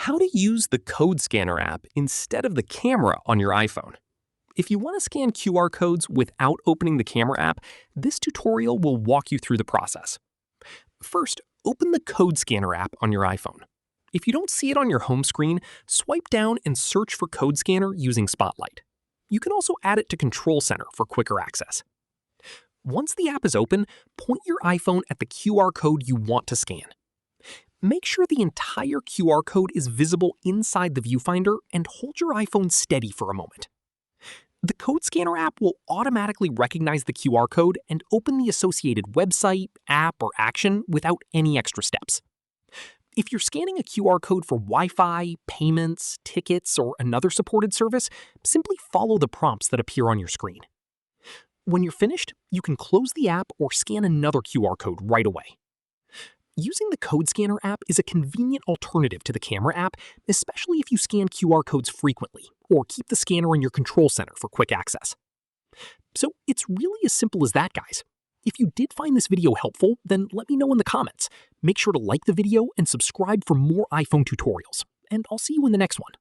How to use the code scanner app instead of the camera on your iPhone. If you want to scan QR codes without opening the camera app, this tutorial will walk you through the process. First, open the code scanner app on your iPhone. If you don't see it on your home screen, swipe down and search for Code Scanner using Spotlight. You can also add it to Control Center for quicker access. Once the app is open, point your iPhone at the QR code you want to scan. Make sure the entire QR code is visible inside the viewfinder and hold your iPhone steady for a moment. The Code Scanner app will automatically recognize the QR code and open the associated website, app, or action without any extra steps. If you're scanning a QR code for Wi-Fi, payments, tickets, or another supported service, simply follow the prompts that appear on your screen. When you're finished, you can close the app or scan another QR code right away. Using the Code Scanner app is a convenient alternative to the camera app, especially if you scan QR codes frequently or keep the scanner in your control center for quick access. So it's really as simple as that, guys. If you did find this video helpful, then let me know in the comments. Make sure to like the video and subscribe for more iPhone tutorials, and I'll see you in the next one.